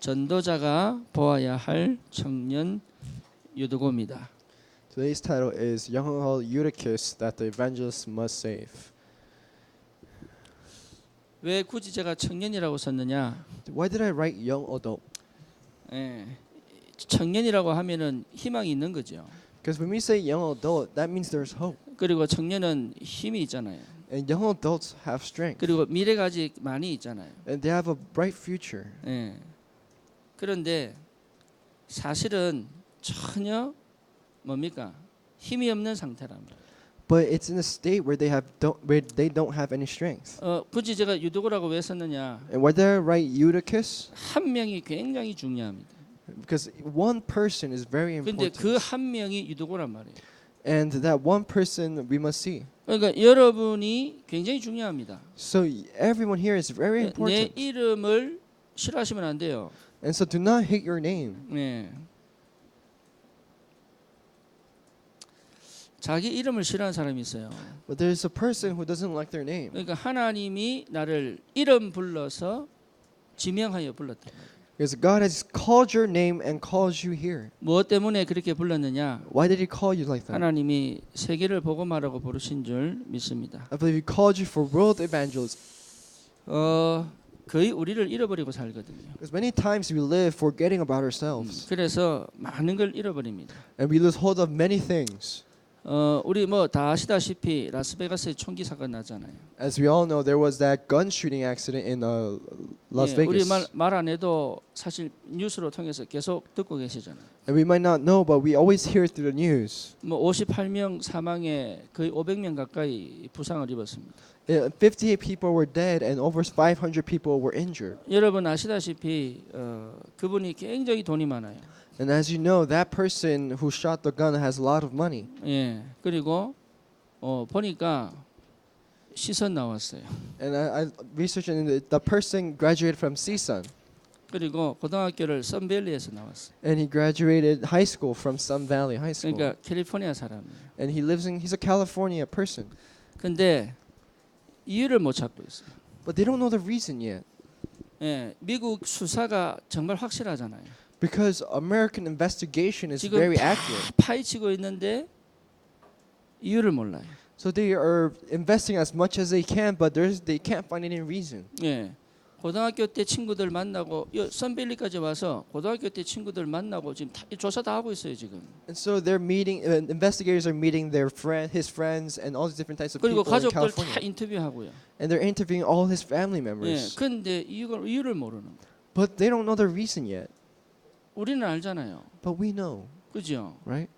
전도자가 보아야 할 청년 유두고입니다. Today's title is Young Eutychus that the evangelist must save. 왜 굳이 제가 청년이라고 썼느냐? Why did I write young adult? 청년이라고 하면은 희망이 있는 거죠. Because when we say young adult, that means there's hope. 그리고 청년은 힘이 있잖아요. And young adults have strength. 그리고 미래가 아직 많이 있잖아요. And they have a bright future. 그런데 사실은 전혀 뭡니까? 힘이 없는 상태랍니다. But it's in a state where they don't have any strength. 굳이 제가 유두고라고 왜 썼느냐? And why did I write Eutychus? 한 명이 굉장히 중요합니다. Because one person is very 근데 important. 그 한 명이 유두고란 말이에요. And that one person we must see. 그러니까 여러분이 굉장히 중요합니다. So everyone here is very 내 important. 이름을 싫어하시면 안 돼요. And so do not hate your name. 자기 이름을 싫어하는 사람이 있어요. But there's a person who doesn't like their name. 그러니까 하나님이 나를 이름 불러서 지명하여 불렀다. Because God has called your name and calls you here. 무엇 때문에 그렇게 불렀느냐? Why did He call you like that? 하나님이 세계를 복음하라고 부르신 줄 믿습니다. I believe He called you for world evangelism. 거의 우리를 잃어버리고 살거든요. Because many times we live forgetting about ourselves. 그래서 많은 걸 잃어버립니다. And we lose hold of many things. 우리 뭐 다 아시다시피 라스베가스에 총기 사건 나잖아요. As we all know, there was that gun shooting accident in Las Vegas. 우리 말 안 해도 사실 뉴스로 통해서 계속 듣고 계시잖아요. And we might not know, but we always hear through the news. 뭐 58명 사망에 거의 500명 가까이 부상을 입었습니다. 58 people were dead and over 500 people were injured. 여러분 아시다시피 그분이 굉장히 돈이 많아요. And as you know, that person who shot the gun has a lot of money. 그리고 보니까 시선 나왔어요. And I researched and the person graduated from CSUN. 그리고 고등학교를 선밸리에서 나왔어요. And he graduated high school from Sun Valley High School. 그러니까 캘리포니아 사람이에요. And he's a California person. 근데 이유를 못 찾고 있어요. But they don't know the reason yet. 미국 수사가 정말 확실하잖아요. Because American investigation is 지금 very 다 accurate. 파헤치고 있는데 이유를 몰라요. So they are investing as much as they can, but they can't find any reason. 고등학교 때 친구들 만나고 선밸리까지 와서 고등학교 때 친구들 만나고 지금 조사 다 하고 있어요 지금. And so they're meeting. Investigators are meeting his friends, and all these different types of 그리고 people in 가족들 다 California. 인터뷰하고요. And they're interviewing all his family members. 근데 이유를 모르는 거예요. But they don't know the reason yet. 우리는 알잖아요. But we know, 그죠? right?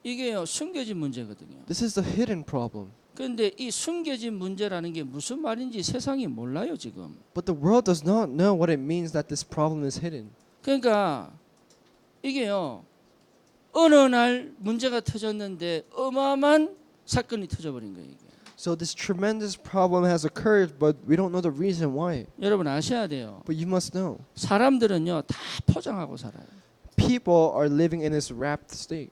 이게요 숨겨진 문제거든요. This is the hidden problem. 그런데 이 숨겨진 문제라는 게 무슨 말인지 세상이 몰라요 지금. But the world does not know what it means that this problem is hidden. 그러니까 이게요 어느 날 문제가 터졌는데 어마어마한 사건이 터져버린 거예요. 이게. So this tremendous problem has occurred, but we don't know the reason why. 여러분 아셔야 돼요. But you must know. 사람들은요 다 포장하고 살아요. People are living in this wrapped state.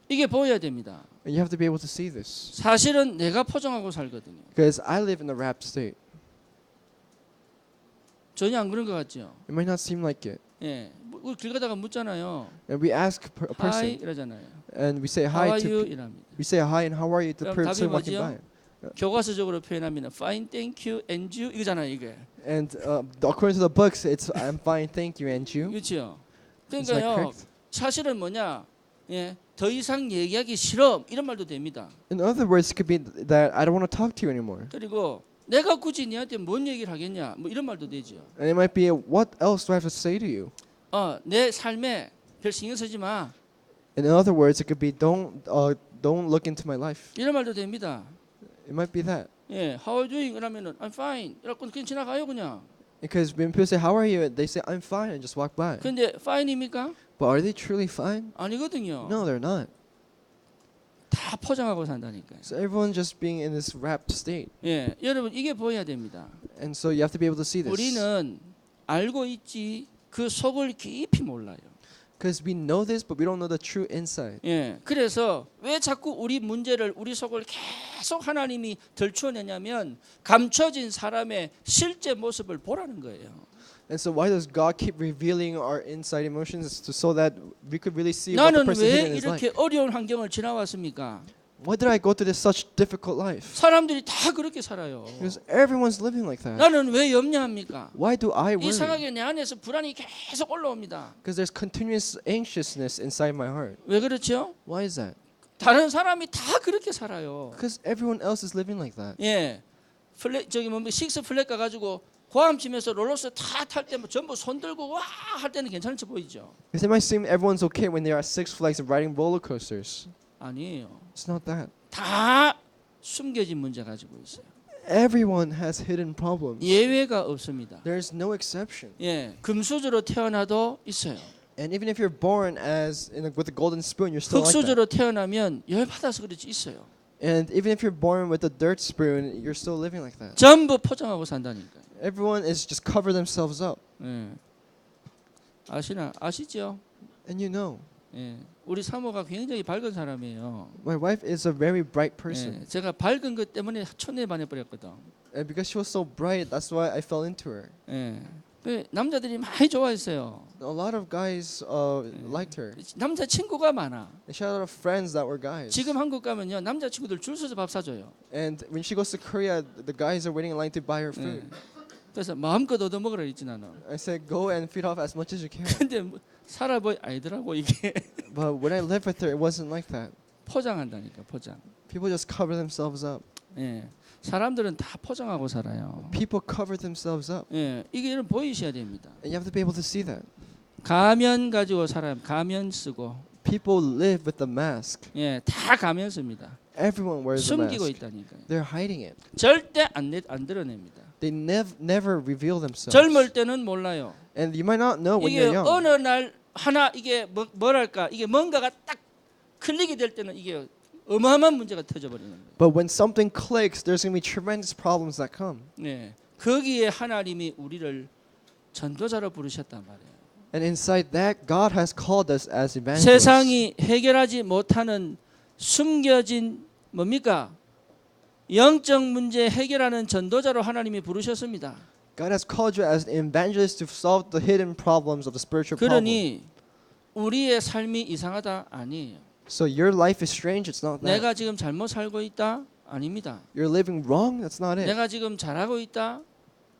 이게 보여야 됩니다. And you have to be able to see this. 사실은 내가 포장하고 살거든요. Because I live in a wrapped state. 전혀 안 그런 것 같죠? It might not seem like it. 길 가다가 묻잖아요. And we ask a Hi person, 이러잖아요. and we say How hi are you? to 이랍니다. we say hi and how are you to the 그럼 답이 person walking 뭐지요? by. 교과서적으로 표현하면 fine, thank you, and you 이거잖아요 이게. And according to the books, it's I'm fine, thank you, and you. 그렇죠. Is that 그러니까요 correct? 사실은 뭐냐? 더 이상 얘기하기 싫어 이런 말도 됩니다. In other words, it could be that I don't want to talk to you anymore. 그리고 내가 굳이 너한테 뭔 얘기를 하겠냐? 뭐 이런 말도 되죠. And it might be, what else do I have to say to you? 내 삶에 별 신경 쓰지 마. And in other words, it could be don't look into my life. 이런 말도 됩니다. It might be that. How are you doing? 그러면은 I'm fine. 이라고 그냥 지나가요 그냥. Because when people say how are you, they say I'm fine and just walk by. 근데 fine입니까? But are they truly fine? 아니거든요. No, they're not. 다 포장하고 산다니까요. So everyone's just being in this wrapped state. 여러분 이게 보여야 됩니다. And so you have to be able to see this. 우리는 알고 있지 그 속을 깊이 몰라요. Because we know this, but we don't know the true insight. 예, 그래서 왜 자꾸 우리 문제를 우리 속을 계속 하나님이 들추어내냐면 감춰진 사람의 실제 모습을 보라는 거예요. And so why does God keep revealing our inside emotions so that we could really see what the 나는 person 왜 hidden is like? 이렇게 어려운 환경을 지나왔습니까? Why did I go through this such difficult life? 사람들이 다 그렇게 살아요. Because everyone's living like that. 나는 왜 염려합니까? Why do I worry? 이상하게 내 안에서 불안이 계속 올라옵니다. Because there's continuous anxiousness inside my heart. 왜 그렇죠? Why is that? 다른 사람이 다 그렇게 살아요. Because everyone else is living like that. 예, 저기 뭐 식스 플랫 가가지고 고함 치면서 롤러스 다 탈 때 전부 손 들고 와 할 때는 괜찮은 척 보이죠. Because it might seem everyone's okay when they are at Six Flags and riding roller coasters. 아니에요. It's not that. 다 숨겨진 문제 가지고 있어요. Everyone has hidden problems. 예외가 없습니다. There's no exception. 예, 금수저로 태어나도 있어요. And even if you're born with a golden spoon, you're still like that. 흙수저로 태어나면 열 받아서 그렇지 있어요. And even if you're born with a dirt spoon, you're still living like that. 전부 포장하고 산다니까요. Everyone is just cover themselves up. 예. 아시죠? And you know, 예. 우리 사모가 굉장히 밝은 사람이에요. my wife is a very bright person. 예. 제가 밝은 것 때문에 촌에 반해버렸거든. And because she was so bright, that's why I fell into her. 예. 그 남자들이 많이 좋아했어요. A lot of guys liked her. 남자 친구가 많아. And she had a lot of friends that were guys. 지금 한국 가면요 남자 친구들 줄 서서 밥 사줘요. And when she goes to Korea, the guys are waiting in line to buy her food. 그래서 마음껏 얻어 먹으라 했지 나는. I said, go and feed off as much as you can. 근데 뭐 살아보니 아니더라고 이게. But when I lived with her, it wasn't like that. 포장한다니까 포장. People just cover themselves up. 예. 사람들은 다 포장하고 살아요. People cover themselves up. 예. 이게 이런 보이셔야 됩니다. And you have to be able to see that. 가면 가지고 살아요. 가면 쓰고. People live with the mask. 예. 다 가면 씁니다. Everyone wears a 숨기고 mask. 있다니까요. They're hiding it. 절대 안 드러냅니다. They never reveal themselves. 젊을 때는 몰라요. And you might not know when 이게 you're young. 어느 날 하나 이게 뭐랄까 이게 뭔가가 딱 클릭이 될 때는 이게 어마어마한 문제가 터져버리는 거예요. But when something clicks, there's going to be tremendous problems that come. 네, 거기에 하나님이 우리를 전도자로 부르셨단 말이에요. And inside that, God has called us as evangelists. 세상이 해결하지 못하는 숨겨진 뭡니까? 영적 문제 해결하는 전도자로 하나님이 부르셨습니다. God has called you as an evangelist to solve the hidden problems of the spiritual problem. 그러니 우리의 삶이 이상하다 아니에요. So your life is strange, it's not that. 내가 지금 잘못 살고 있다 아닙니다. You're living wrong, that's not it. 내가 지금 잘하고 있다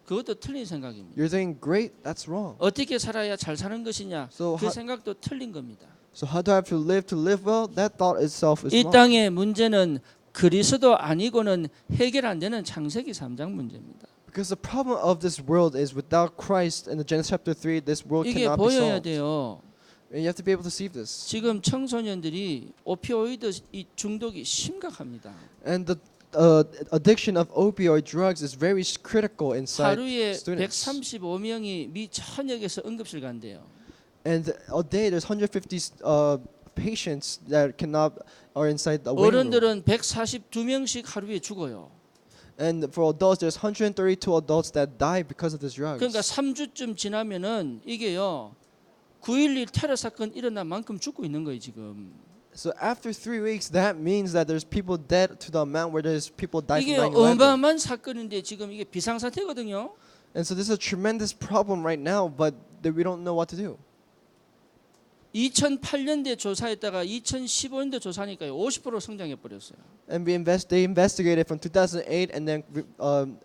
그것도 틀린 생각입니다. You're doing great, that's wrong. 어떻게 살아야 잘 사는 것이냐 So 그 생각도 틀린 겁니다. So how do I have to live well? That thought itself is 이 wrong. 땅의 문제는 그리스도 아니고는 해결 안 되는 창세기 3장 문제입니다. Because the problem of this world is without Christ in the Genesis chapter 3, this world 이게 cannot be 보여야 solved. 돼요. And you have to be able to see this. 지금 청소년들이 오피오이드 이 중독이 심각합니다. And the addiction of opioid drugs is very critical inside 하루에 students. 135명이 미 천역에서 응급실 간대요. And a day there's 150 patients that are inside the waiting room. 어른들은 142명씩 하루에 죽어요. And for adults, there's 132 adults that die because of these drugs. 그러니까 3주쯤 지나면은 이게요 9.11 테러 사건 일어난 만큼 죽고 있는 거예요 지금. So after 3 weeks, that means that there's people dead to the amount where there's people died 이게 from 9/11. 어마어마한 사건인데 지금 이게 비상사태거든요. And so this is a tremendous problem right now, but that we don't know what to do. 2008년대 조사했다가 2015년도 조사하니까요 50% 성장해 버렸어요. And they investigated from 2008 and then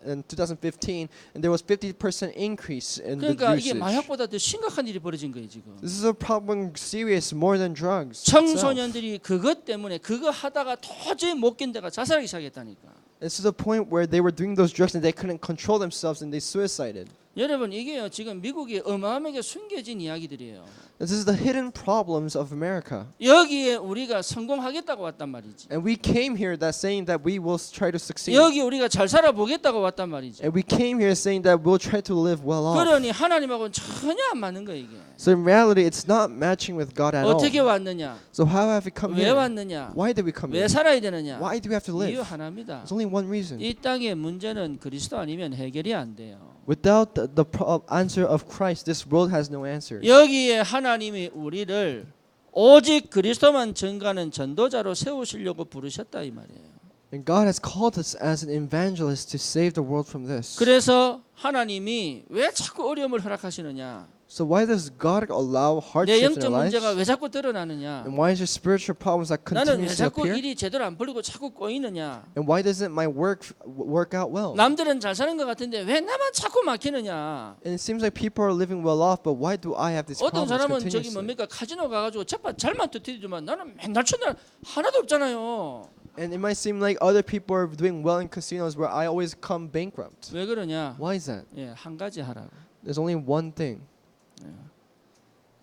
in 2015, and there was 50% increase in the 그러니까 이게 usage. 마약보다 더 심각한 일이 벌어진 거예요 지금. This is a problem serious more than drugs. itself. 청소년들이 그것 때문에 그거 하다가 도저히 못 견뎌가 자살하기 시작했다니까. It's to the point where they were doing those drugs and they couldn't control themselves and they suicided. 여러분 이게요 지금 미국이 어마어마하게 숨겨진 이야기들이에요. This is the hidden problems of America. 여기에 우리가 성공하겠다고 왔단 말이지. And we came here that saying that we will try to succeed. 여기 우리가 잘 살아보겠다고 왔단 말이지. And we came here saying that we'll try to live well off. 그러니 하나님하고는 전혀 안 맞는 거야 이게. So in reality, it's not matching with God at all. 어떻게 왔느냐? So how have we come 왜 here? 왔느냐? Why did we come 왜 here? 살아야 되느냐? Why do we have to 이유 live? 하나입니다. There's only one reason. 이 땅의 문제는 그리스도 아니면 해결이 안 돼요. Without the answer of Christ, this world has no answer. 여기에 하나님이 우리를 오직 그리스도만 전가하는 전도자로 세우시려고 부르셨다 이 말이에요. And God has called us as an evangelist to save the world from this. 그래서 하나님이 왜 자꾸 어려움을 허락하시느냐? So why does God allow 내 hardships in 영적 our lives? 문제가 왜 자꾸 드러나느냐? And why is there spiritual problems that 나는 왜 continuously 자꾸 appear? 일이 제대로 안 풀리고 자꾸 꼬이느냐? And why doesn't my work out well? 남들은 잘 사는 것 같은데 왜 나만 자꾸 막히느냐? And it seems like people are living well off, but why do I have these 어떤 problems 사람은 저기 continuously? 뭡니까 카지노 가가지고 쳇밭 잘만 두드리지만 나는 맨날 첫날 하나도 없잖아요. And it might seem like other people are doing well in casinos where I always come bankrupt. 왜 그러냐? Why is that? 예, 한 가지 하라고. There's only one thing.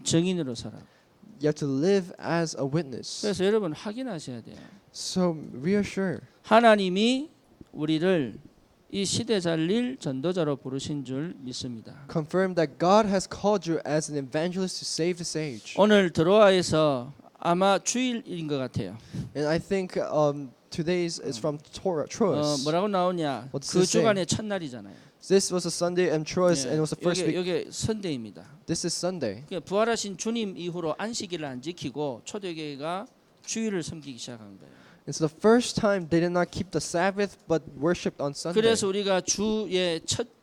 증인으로 살아. You have to live as a witness. 그래서 여러분 확인하셔야 돼요. So reassure. 하나님이 우리를 이 시대 살릴 전도자로 부르신 줄 믿습니다. Confirm that God has called you as an evangelist to save this age. 오늘 드로아에서 아마 주일인 것 같아요. And I think today's is from Troas. 뭐라고 나오냐? What's 그 this say? 주간의 첫날이잖아요. This was a Sunday in Troas, and it was the first week. 여기 선대입니다. This is Sunday. 그러니까 부활하신 주님 이후로 안식일을 안 지키고 초대교회가 주일을 섬기기 시작한 거예요. It's the first time they did not keep the Sabbath but worshipped on Sunday. 그래서 우리가 주의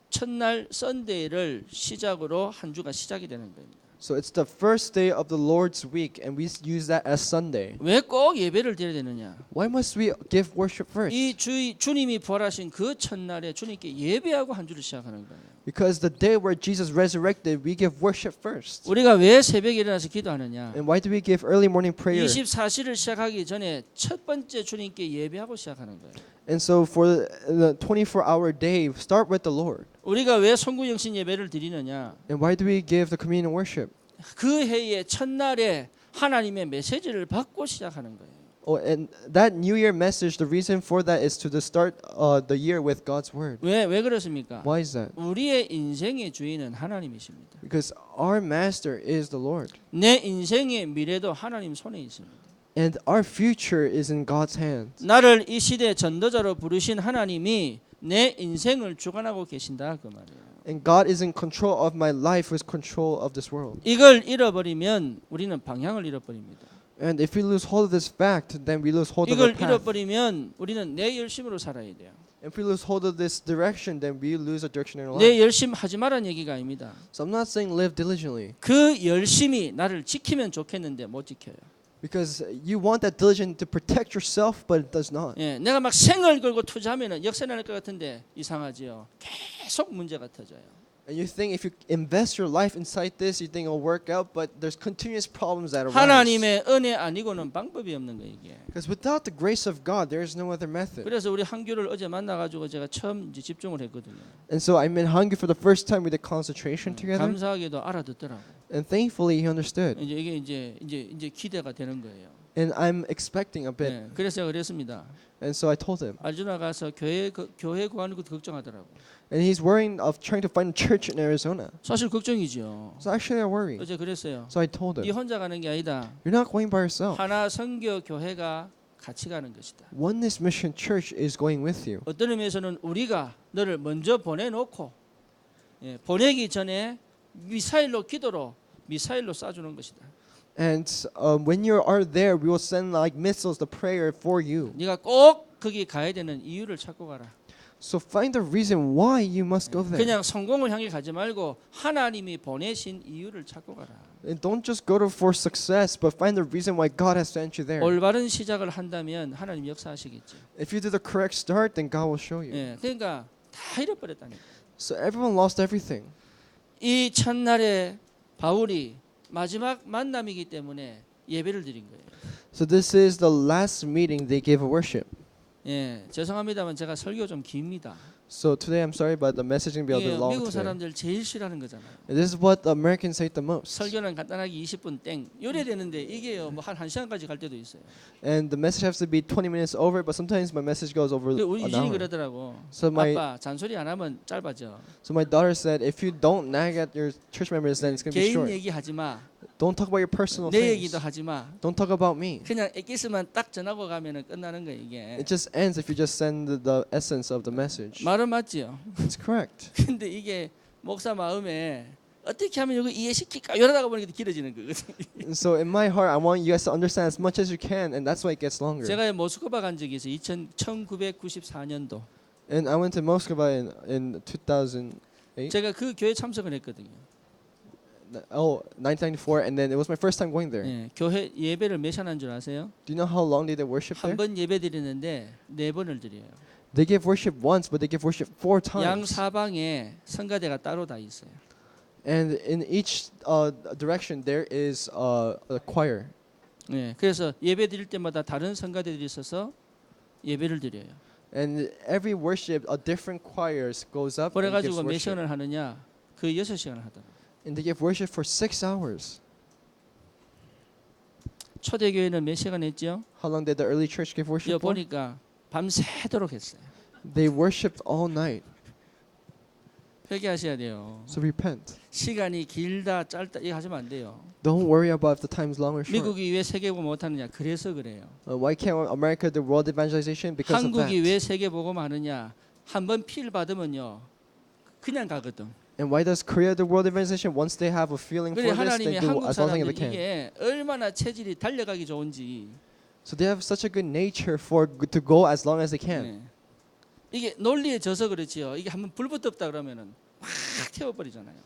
첫날 선데이를 시작으로 한 주가 시작이 되는 겁니다. So it's the first day of the Lord's week, and we use that as Sunday. 왜 꼭 예배를 드려야 되느냐? Why must we give worship first? 이 주님이 부활하신 그 첫날에 주님께 예배하고 한 주를 시작하는 거예요. Because the day where Jesus resurrected, we give worship first. 우리가 왜 새벽에 일어나서 기도하느냐? And why do we give early morning prayer? 24시를 시작하기 전에 첫 번째 주님께 예배하고 시작하는 거예요. And so for the 24-hour day, start with the Lord. 우리가 왜 성구영신 예배를 드리느냐? And why do we give the communion worship? 그 해의 첫날에 하나님의 메시지를 받고 시작하는 거예요. Oh, and that New Year message, the reason for that is to start the year with God's word. 왜 그렇습니까? Why is that? 우리의 인생의 주인은 하나님이십니다. Because our master is the Lord. 내 인생의 미래도 하나님 손에 있습니다. And our future is in God's hands. 나를 이 시대 전도자로 부르신 하나님이 내 인생을 주관하고 계신다 그 말이에요. And God is in control of my life, with control of this world. 이걸 잃어버리면 우리는 방향을 잃어버립니다. And if we lose hold of this fact, then we lose hold of 이걸 the path. 잃어버리면 우리는 내 열심으로 살아야 돼요. If we lose hold of this direction, then we lose the direction in our 내 life. 열심 하지 말라는 얘기가 아닙니다. So I'm not saying live diligently, 그 열심이 나를 지키면 좋겠는데 못 지켜요. because you want that diligence to protect yourself, but it does not. 예, 내가 막 생을 걸고 투자하면 역전할 것 같은데 이상하지요. 계속 문제가 터져요. And you think if you invest your life inside this, you think it'll work out, but there's continuous problems that arise. 하나님의 은혜 아니고는 방법이 없는 거예요 이게. Because without the grace of God, there is no other method. 그래서 우리 한교를 어제 만나가지고 제가 처음 이제 집중을 했거든요. And so I'm in Hungary for the first time. We did concentration together, 감사하게도 알아듣더라고. and thankfully he understood. 이제 이게 이제 기대가 되는 거예요. And I'm expecting a bit. 네, 그래서 제가 그랬습니다. And so I told him. 아리조나 가서 교회 구하는 것도 걱정하더라고. And he's worrying of trying to find a church in Arizona. 사실 걱정이죠. So actually I worry. 어제 그랬어요. So I told 네 him, 혼자 가는 게 아니다. you're not going by yourself. 하나 선교 교회가 같이 가는 것이다. Oneness Mission Church is going with you. 어떤 의미에서는 우리가 너를 먼저 보내놓고 보내기 전에 기도로 미사일로 쏴주는 것이다. And when you are there, we will send like missiles, the prayer for you. 네가 꼭 거기 가야 되는 이유를 찾고 가라. So find the reason why you must go there. 그냥 성공을 향해 가지 말고 하나님이 보내신 이유를 찾고 가라. And don't just go to for success, but find the reason why God has sent you there. 올바른 시작을 한다면 하나님 역사하시겠지. If you do the correct start, then God will show you. 예, 그러니까 다 잃어버렸다니까. So everyone lost everything. 이 첫날에 바울이 마지막 만남이기 때문에 예배를 드린 거예요. So this is the last meeting they gave a worship. 예, 죄송합니다만 제가 설교 좀 깁니다. So today I'm sorry, but the messaging will be a 이게 bit long 미국 today. 사람들 제일 싫어하는 거잖아요. And this is what the Americans hate the most. 설교는 간단하게 20분 땡 요래되는데 이게요 뭐한 1시간까지 갈 때도 있어요. And the message has to be 20 minutes over, but sometimes my message goes over 우리 an 유진이 hour. 그러더라고. So my 아빠 잔소리 안 하면 짧아져. daughter said, if you don't nag at your church members, then it's going to be 개인 short. 얘기하지 마. Don't talk about your personal 내 things. 얘기도 하지 마. Don't talk about me. 그냥 엑기스만 딱 전하고 가면은 끝나는 거예요 이게. It just ends if you just send the essence of the message. 말은 맞지요. It's correct. 근데 이게 목사 마음에 어떻게 하면 이거 이해시킬까 이러다가 보니까 길어지는 거거든요. And so in my heart, I want you guys to understand as much as you can, and that's why it gets longer. 제가 모스크바 간 적이 있어요. 1994년도. And I went to Moscow in 2008. 제가 그 교회 참석을 했거든요. 1994, and then it was my first time going there. 예, 교회 예배를 몇 시간 한 줄 아세요? Do you know how long they did worship there? 한 번 예배 드리는데 4번을 드려요. They give worship once, but they give worship 4 양 times. 사방에 성가대가 따로 다 있어요. And in each direction there is a choir. 예, 그래서 예배 드릴 때마다 다른 성가대들이 있어서 예배를 드려요. And every worship, a different choirs goes up and gives 그래가지고 몇 worship. 시간을 하느냐? 그 6시간을 하더라고요. And they give worship for 6 hours. 초대교회는 몇 시간 했죠? How long did the early church give 이거 worship for? 보니까 밤새도록 했어요. They worshipped all night. 회개하셔야 돼요. So repent. 시간이 길다 짧다 이거 하시면 안 돼요. Don't worry about if the time's long or short. 미국이 왜 세계보고 못하느냐? 그래서 그래요. Why can't America do world evangelization? Because of 한국이 that. 왜 세계보고 하느냐? 한번 필 받으면요 그냥 가거든. And why does Korea do world evangelization? Once they have a feeling for 그래 this, 하나님이 they do 한국 as long as 사람들 they can. 이게 얼마나 체질이 달려가기 좋은지. So they have such a good nature to go as long as they can. 네. 이게 논리에 져서 그렇지요. 이게 한번 불 붙었다 그러면은 확 태워버리잖아요.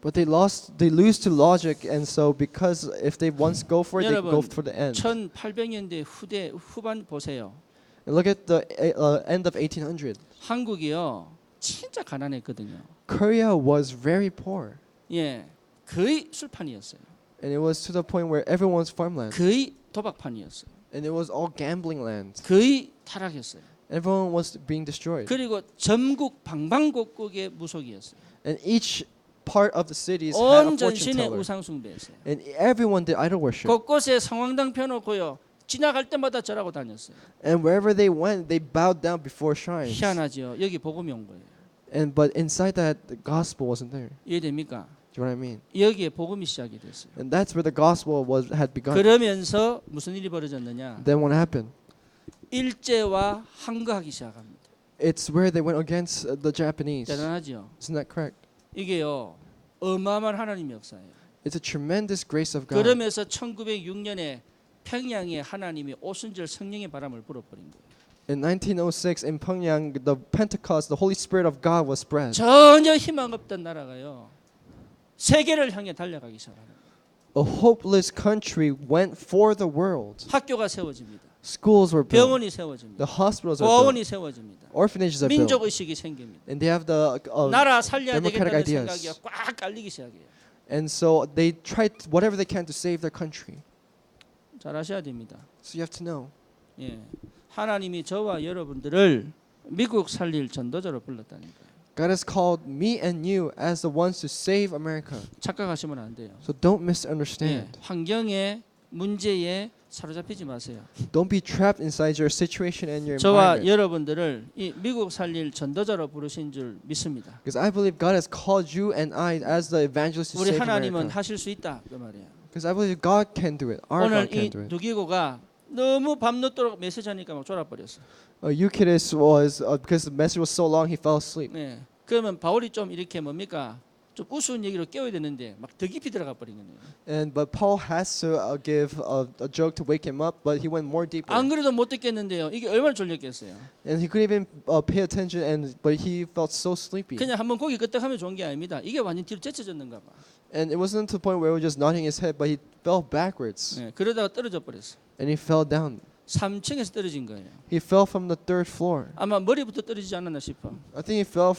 But they lose to logic, and so because if they once go for it, they go 여러분, for the end. 1800년대 후반 보세요. And look at the end of 1800. 한국이요 진짜 가난했거든요. Korea was very poor, 예, 거의 술판이었어요. and it was to the point where everyone was farmland, 거의 도박판이었어요. and it was all gambling land. 거의 타락했어요. Everyone was being destroyed, 그리고 전국 방방곡곡의 무속이었어요. and each part of the cities had 온 a fortune 전신에 teller, 우상 숭배했어요. and everyone did idol worship. 곳곳에 성황당 펴놓고요. 지나갈 때마다 절하고 다녔어요. And wherever they went, they bowed down before shrines. 희한하죠. 여기 복음이 온 거예요. But inside that, the gospel wasn't there. 이해됩니까? Do you know what I mean? 여기에 복음이 시작이 됐어요. And that's where the gospel had begun. 그러면서 무슨 일이 벌어졌느냐? Then what happened? 일제와 항거하기 시작합니다. It's where they went against the Japanese. 대단하죠. Isn't that correct? 이게요 어마어마한 하나님의 역사예요. It's a tremendous grace of God. 그러면서 1906년에 평양에 하나님이 오순절 성령의 바람을 불어버린 거예요. In 1906 in Pyongyang, the Pentecost, the Holy Spirit of God was spread. 전혀 희망 없던 나라가요 세계를 향해 달려가기 시작합니다. A hopeless country went for the world. 학교가 세워집니다. Schools were built. 병원이 세워집니다. The hospitals are built. 고아원이 세워집니다. Orphanages are 민족 built. 의식이 생깁니다. And they have the 나라 살려야 democratic 되겠다는 ideas. 생각이 꽉 깔리기 시작해요. And so they tried whatever they can to save their country. 잘 아셔야 됩니다. So you have to know. 예, 하나님이 저와 여러분들을 미국 살릴 전도자로 불렀다니까요. God has called me and you as the ones to save America. 착각하시면 안 돼요. So don't 예, misunderstand. 환경의 문제에 사로잡히지 마세요. Don't be trapped inside your situation and your 저와 environment. 여러분들을 이 미국 살릴 전도자로 부르신 줄 믿습니다. Because I believe God has called you and I as the evangelists to 우리 save 하나님은 America. 하실 수 있다 그 말이에요. Because I believe God can do it. Our 오늘 God can 이 do it. 누기고가 너무 밤늦도록 메시지하니까 막 졸아버렸어. Eutychus was because the message was so long he fell asleep. 네. 그러면 바울이 좀 이렇게 뭡니까? 좀 우스운 얘기로 깨워야 되는데 막 더 깊이 들어가 버린 거예요. But Paul has to give a joke to wake him up, but he went more deeper. 안 그래도 못 듣겠는데요. 이게 얼마나 졸렸겠어요. And he couldn't even pay attention, but he felt so sleepy. 그냥 한번 고기 끄떡하면 좋은 게 아닙니다. 이게 완전 뒤로 젖혀졌는가 봐. And it wasn't to the point where he was just nodding his head, but he fell backwards 네. 그러다가 떨어져 버렸어. and he fell down. 3층에서 떨어진 거예요. He fell from the 3rd floor. 아마 머리부터 떨어지지 않았나 싶어. I think he fell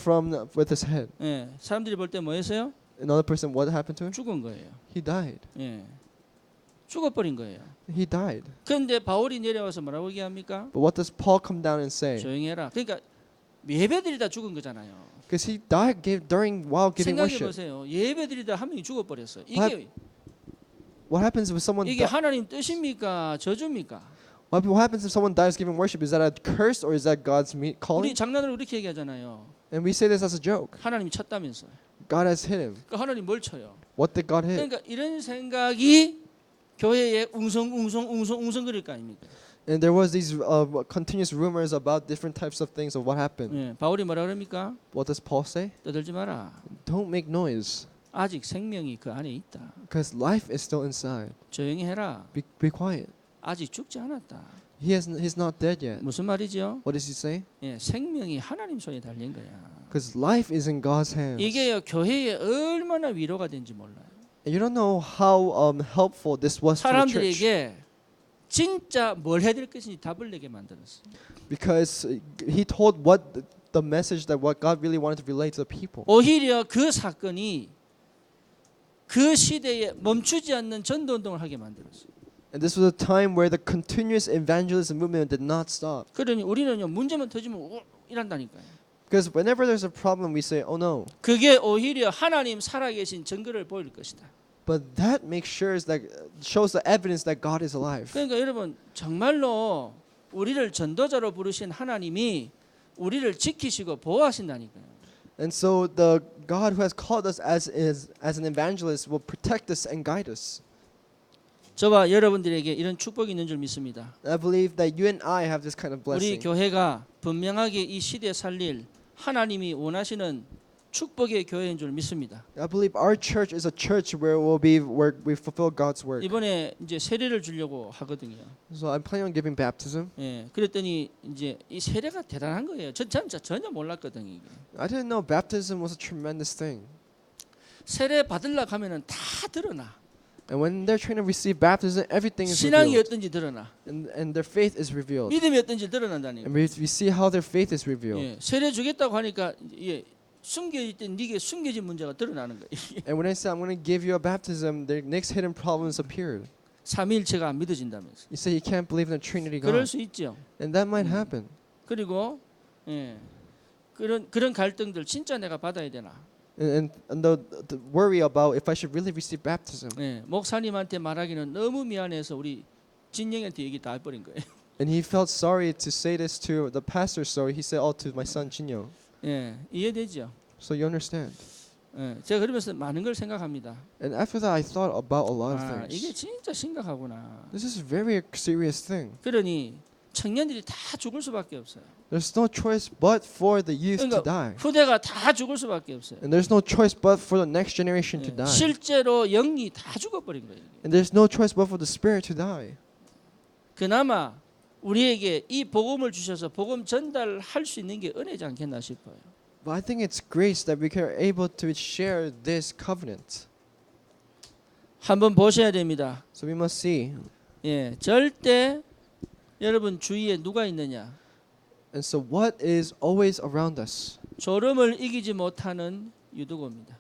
with his head. 예. 사람들이 볼 때 뭐 했어요? Another person, what happened to him? 죽은 거예요. He died. 예. 죽어버린 거예요. He died. 그런데 바울이 내려와서 뭐라고 얘기합니까? But what does Paul come down and say? 조용히 해라. 그러니까 예배드리다 죽은 거잖아요. Because he died while giving 생각해 worship. 보세요. 예배드리다 한 명이 죽어버렸어요. What happens if someone 이게 하나님 뜻입니까? 저주입니까? What happens if someone dies giving worship? Is that a curse or is that God's 우리 calling? 장난으로 이렇게 얘기하잖아요. And we say this as a joke. 하나님이 쳤다면서. God has hit him. 그 하나님 뭘 쳐요? What did God hit? 그러니까 이런 생각이 교회에 웅성웅성 그럴 거 아닙니까? And there was these continuous rumors about different types of things of what happened. 예, 바울이 뭐라 그럽니까? What does Paul say? 떠들지 마라. Don't make noise, 아직 생명이 그 안에 있다. because life is still inside. 조용히 해라. Be quiet. 아직 죽지 않았다. He's not dead yet. 무슨 말이죠? What does he say? 예, 생명이 하나님 손에 달린 거야. Because life is in God's hands. 이게요 교회에 얼마나 위로가 된지 몰라요. And you don't know how helpful this was to the church. 사람들에게 진짜 뭘 해야 될 것인지 답을 내게 만들었어요. Because he told what the message that what God really wanted to relate to the people. 오히려 그 사건이 그 시대에 멈추지 않는 전도 운동을 하게 만들었어요. And this was a time where the continuous evangelism movement did not stop. 그러니 우리는요 문제만 터지면 이란다니까요. Because whenever there's a problem, we say, "Oh no." 그게 오히려 하나님 살아계신 증거를 보일 것이다. But that makes sure that shows the evidence that God is alive. 그러니까 여러분 정말로 우리를 전도자로 부르신 하나님이 우리를 지키시고 보호하신다니까요. And so the God who has called us as an evangelist will protect us and guide us. 저와 여러분들에게 이런 축복이 있는 줄 믿습니다. I believe that you and I have this kind of 우리 blessing. 교회가 분명하게 이 시대에 살릴 하나님이 원하시는 축복의 교회인 줄 믿습니다. I believe our church is a church where we fulfill God's work. 이번에 이제 세례를 주려고 하거든요. So I'm planning on giving baptism. 예, 그랬더니 이제 이 세례가 대단한 거예요. 전혀 몰랐거든요. 이게. I didn't know baptism was a tremendous thing. 세례 받으려 가면은 다 드러나. And when they're trying to receive baptism, everything is 신앙이 revealed. 어떤지 드러나. And their faith is revealed. 믿음이 어떤지 드러난다니까. And we see how their faith is revealed. 예, 세례 주겠다고 하니까 예, 숨겨진 네게 숨겨진 문제가 드러나는 거예요. And when I said I'm going to give you a baptism, the next hidden problems appeared. 삼위일체가 안 믿어진다면서. You say you can't believe in the Trinity 그럴 God, 수 있죠. and that might happen. 그리고 예, 그런 갈등들 진짜 내가 받아야 되나? And the worry about if I should really receive baptism. 예, 목사님한테 말하기는 너무 미안해서 우리 진영한테 얘기 다 해버린 거예요. And he felt sorry to say this to the pastor, so he said, "Oh, to my son Jinyo." 예, 이해되죠? So you understand. 예, 제가 그러면서 많은 걸 생각합니다. And after that, I thought about a lot of 아, 이게 things. 진짜 심각하구나. This is a very serious thing. 그러니 청년들이 다 죽을 수밖에 없어요. There's no choice but for the youth to die. 후대가 다 죽을 수밖에 없어요. And there's no choice but for the next generation to 예, die. 실제로 영이 다 죽어버린 거예요. And there's no choice but for the spirit to die. 그나마 우리에게 이 복음을 주셔서 복음 전달할 수 있는 게 은혜지 않겠나 싶어요. But I think it's grace that we are able to share this covenant. 한번 보셔야 됩니다. So we must see. 예, 절대 여러분 주위에 누가 있느냐? And so what is always around us? 졸음을 이기지 못하는 유두고입니다.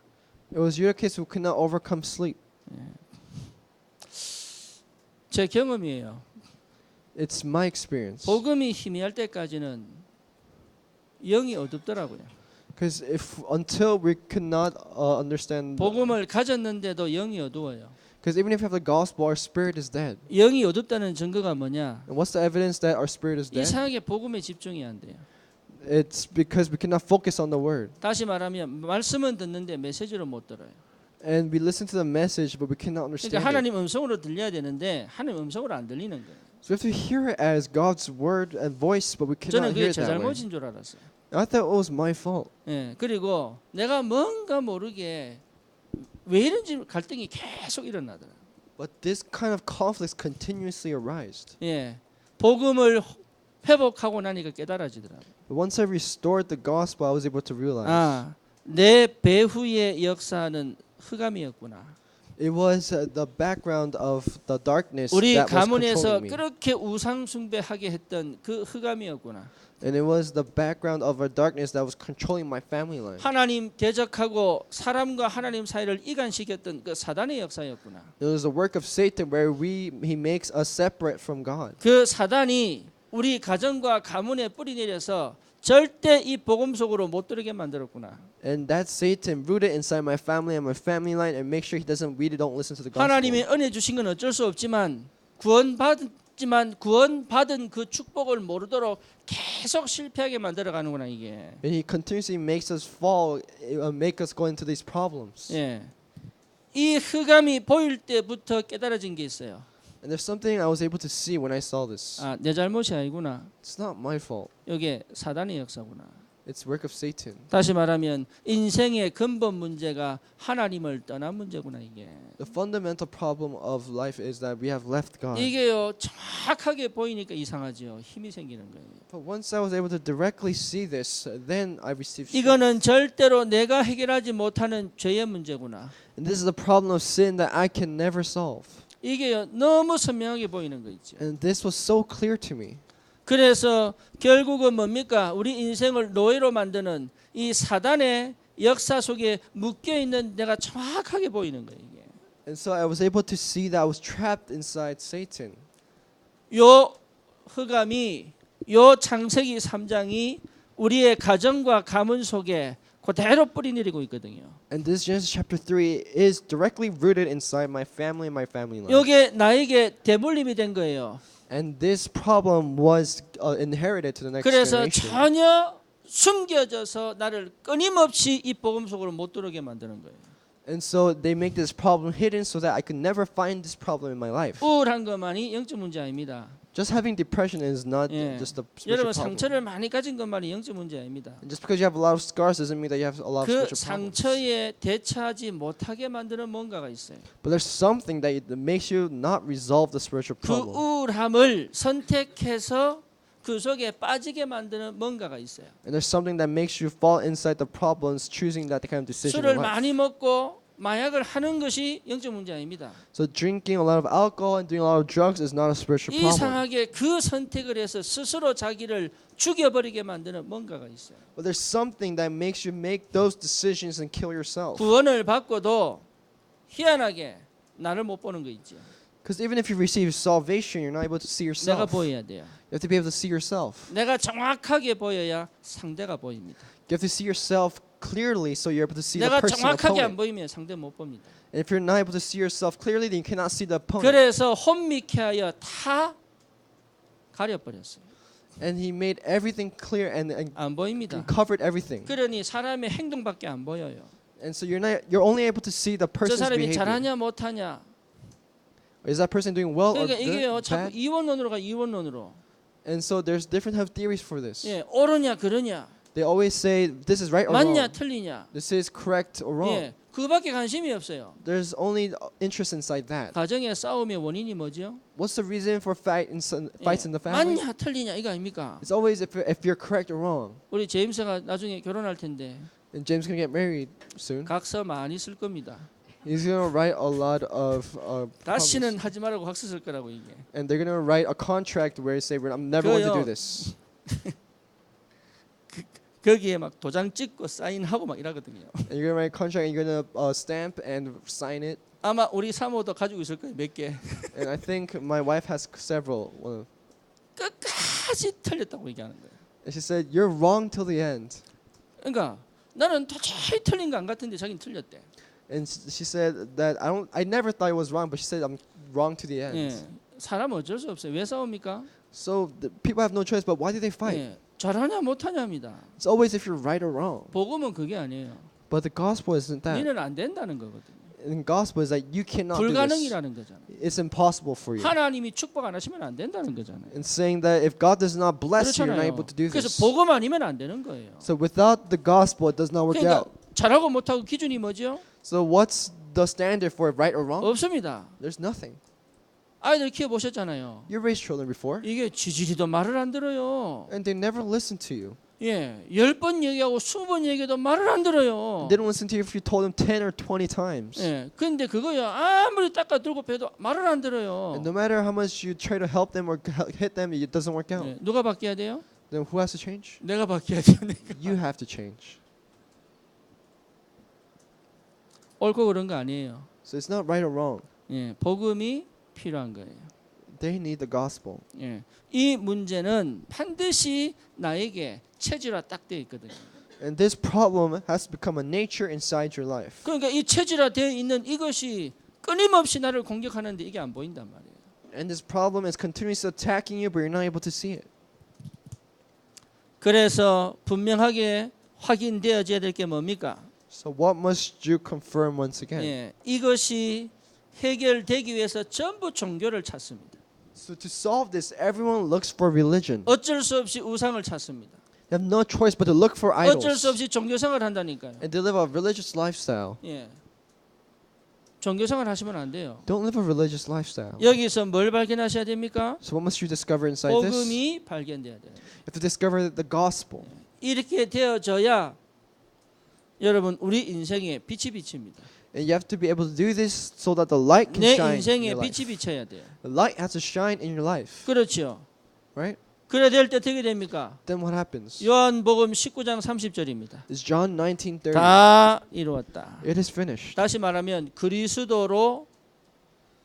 It was Eutychus who could not overcome sleep. 제 경험이에요. It's my experience. 복음이 희미할 때까지는 영이 어둡더라고요. Because until we could not understand, 복음을 가졌는데도 영이 어두워요. because even if we have the gospel, our spirit is dead. 영이 어둡다는 증거가 뭐냐? And what's the evidence that our spirit is dead? 이상하게 복음에 집중이 안 돼요. It's because we cannot focus on the word. 다시 말하면 말씀은 듣는데 메시지를 못 들어요. And we listen to the message, but we cannot understand 그러니까 it. 하나님 음성으로 들려야 되는데 하나님 음성으로 안 들리는 거예요. So we have to hear it as God's word and voice, but we 저는 cannot 그게 hear it 제 that way. 잘못인 줄 알았어요. I thought it was my fault. 예, 그리고 내가 뭔가 모르게 왜 이런지 갈등이 계속 일어나더라고요. But this kind of conflicts continuously arised. 예, 복음을 회복하고 나니까 깨달아지더라고요. But once I restored the gospel, I was able to realize 아, 내 배후의 역사는 흑암이었구나. it was the background of the darkness 우리 that was 가문에서 controlling me. 그렇게 우상 숭배하게 했던 그 흑암이었구나. And it was the background of a darkness that was controlling my family line. 하나님 대적하고 사람과 하나님 사이를 이간시켰던 그 사단의 역사였구나. It was the work of Satan where he makes us separate from God. 그 사단이 우리 가정과 가문에 뿌리 내려서 절대 이 복음 속으로 못 들어게 만들었구나. And that Satan rooted inside my family and my family line and make sure we don't listen to the gospel. 하나님의 은혜 주신 건 어쩔 수 없지만 구원받은 구원받지만 구원받은 그 축복을 모르도록 계속 실패하게 만들어가는구나 이게. And He continuously makes us fall, make us go into these problems. 예, 이 흑암이 보일 때부터 깨달아진 게 있어요. And there's something I was able to see when I saw this. 아, 내 잘못이 아니구나. It's not my fault. 이게 사단의 역사구나. It's work of Satan. 다시 말하면 인생의 근본 문제가 하나님을 떠난 문제구나 이게. The fundamental problem of life is that we have left God. 이게요 정확하게 보이니까 이상하죠. 힘이 생기는 거예요. But once I was able to directly see this, then I received strength. 이거는 절대로 내가 해결하지 못하는 죄의 문제구나. And this is the problem of sin that I can never solve. 이게요 너무 선명하게 보이는 거 있죠. And this was so clear to me. 그래서 결국은 뭡니까? 우리 인생을 노예로 만드는 이 사단의 역사 속에 묶여 있는 내가 정확하게 보이는 거예요. 이게. And so I was able to see that I was trapped inside Satan. 요 흑암이 요 창세기 3장이 우리의 가정과 가문 속에 그대로 뿌리 내리고 있거든요. And this Genesis chapter 3 is directly rooted inside my family and my family line. 요게 나에게 대물림이 된 거예요. And this problem was inherited to the next 그래서 generation. 전혀 숨겨져서 나를 끊임없이 이 복음 속으로 못 들어오게 만드는 거예요. And so they make this problem hidden so that I could never find this problem in my life. 우울한 것만이 영적 문제 아닙니다. Just having depression is not 예. just a 여러분 spiritual problem. 상처를 많이 가진 것만이 영적 문제 아닙니다. And just because you have a lot of scars doesn't mean that you have a lot of 그 spiritual problems. 상처에 대처하지 못하게 만드는 뭔가가 있어요. But there's something that makes you not resolve the spiritual 그 problem. 우울함을 선택해서 그 속에 빠지게 만드는 뭔가가 있어요. And there's something that makes you fall inside the problems, choosing that kind of decision 술을 in life. 많이 먹고 마약을 하는 것이 영적 문제 아닙니다. So drinking a lot of alcohol and doing a lot of drugs is not a spiritual problem. 이상하게 그 선택을 해서 스스로 자기를 죽여버리게 만드는 뭔가가 있어요. But there's something that makes you make those decisions and kill yourself. 구원을 받고도 희한하게 나를 못 보는 거 있죠. Because even if you receive salvation, you're not able to see 내가 yourself. 보여야 돼요. You have to be able to see yourself. 내가 정확하게 보여야 상대가 보입니다. You have to see yourself clearly so you're able to see the 내가 person 정확하게 안 opponent. 보이면 상대 못 봅니다. And if you're not able to see yourself clearly, then you cannot see the opponent. 그래서 혼미케 하여 다 가려버렸어요. And he made everything clear and 안 보입니다. covered everything. 그러니 사람의 행동밖에 안 보여요. And so you're only able to see the 저 person's 사람이 behavior. 잘하냐 못하냐. Is that person doing well or 그러니까 이게요 good, 자꾸 bad? 이원론으로 가 이원론으로. And so there's different type of theories for this. 예, 옳으냐 그러냐, They always say this is right or 맞냐 wrong. 틀리냐. This is correct or wrong. 예, 그밖에 관심이 없어요. There's only interest inside that. 가정의 싸움의 원인이 뭐죠? What's the reason for fights in the family? 맞냐 틀리냐 이거 아닙니까? It's always if you're correct or wrong. 우리 제임스가 나중에 결혼할 텐데 And James gonna get married soon. 각서 많이 쓸 겁니다. He's gonna write a lot of 다시는 하지 말라고 각서 쓸 거라고 이게. and they're gonna write a contract where they say I'm never going to do 그거요. this. 거기에 막 도장 찍고 사인하고 막 이러거든요. And you're gonna write a contract and you're gonna stamp and sign it. 아마 우리 사모도 가지고 있을 거예요 몇 개. And I think my wife has several. 끝까지 틀렸다고 얘기하는 거예요. And she said, "You're wrong till the end." 그러니까 나는 도저히 틀린 거 안 같은데 자기는 틀렸대. And she said that I never thought it was wrong, but she said I'm wrong to the end. 예, 사람 어쩔 수 없어요. 왜 싸웁니까? So the people have no choice, but why do they fight? 예, 잘하냐 못하냐입니다. It's always if you're right or wrong. 복음은 그게 아니에요. But the gospel isn't that. 니는 안 된다는 거거든요. And the gospel is that you cannot do this. 불가능이라는 거잖아요. It's impossible for you. 하나님이 축복 안 하시면 안 된다는 거잖아요. And saying that if God does not bless you, you're not 그렇잖아요. able to do 그래서 this. 복음 아니면 안 되는 거예요. So without the gospel, it does not work 그러니까 out. 잘하고 못하고 기준이 뭐죠? So what's the standard for right or wrong? 없습니다. There's nothing. 아이들 키워 보셨잖아요. You raised children before, 이게 지지리도 말을 안 들어요. and they never listen to you. 예, 10번 얘기하고 20번 얘기해도 말을 안 들어요. They don't listen to you if you told them 10 or 20 times. 예, 근데 그거요 아무리 닦아 들고 패도 말을 안 들어요. And no matter how much you try to help them or hit them, it doesn't work out. 예, 누가 바뀌어야 돼요? Then who has to change? 내가 바뀌어야 돼요. 내가. You have to change. 옳고 그런 거 아니에요. So it's not right or wrong. 예, 복음이 필요한 거예요. They need the gospel. 예, 이 문제는 반드시 나에게 체질화 딱 되어 있거든요. And this problem has to become a nature inside your life. 그러니까 이 체질화 되어 있는 이것이 끊임없이 나를 공격하는데 이게 안 보인단 말이에요. And this problem is continuously attacking you, but you're not able to see it. 그래서 분명하게 확인되어져야 될 게 뭡니까? So what must you confirm once again? 예, 이것이 해결되기 위해서 전부 종교를 찾습니다. So to solve this, everyone looks for religion. 어쩔 수 없이 우상을 찾습니다. You have no choice but to look for 어쩔 수 idols 없이 종교생활을 한다니까요. and to live a religious lifestyle. 예, 종교생활 하시면 안 돼요. Don't live a religious lifestyle. 여기서 뭘 발견하셔야 됩니까? So what must you discover inside this? You 복음이 발견돼야 돼요. have to discover the gospel. 이렇게 되어져야 여러분 우리 인생에 빛이 비칩니다. And you have to be able to do this so that the light can 내 shine in 인생에 your 빛이 life. 비쳐야 돼요. The light has to shine in your life, 그렇죠. right? 그래 될 때 어떻게 됩니까? Then what happens? 요한복음 19장 30절입니다. It's John 19:30. 다 이루었다. It is finished. 다시 말하면 그리스도로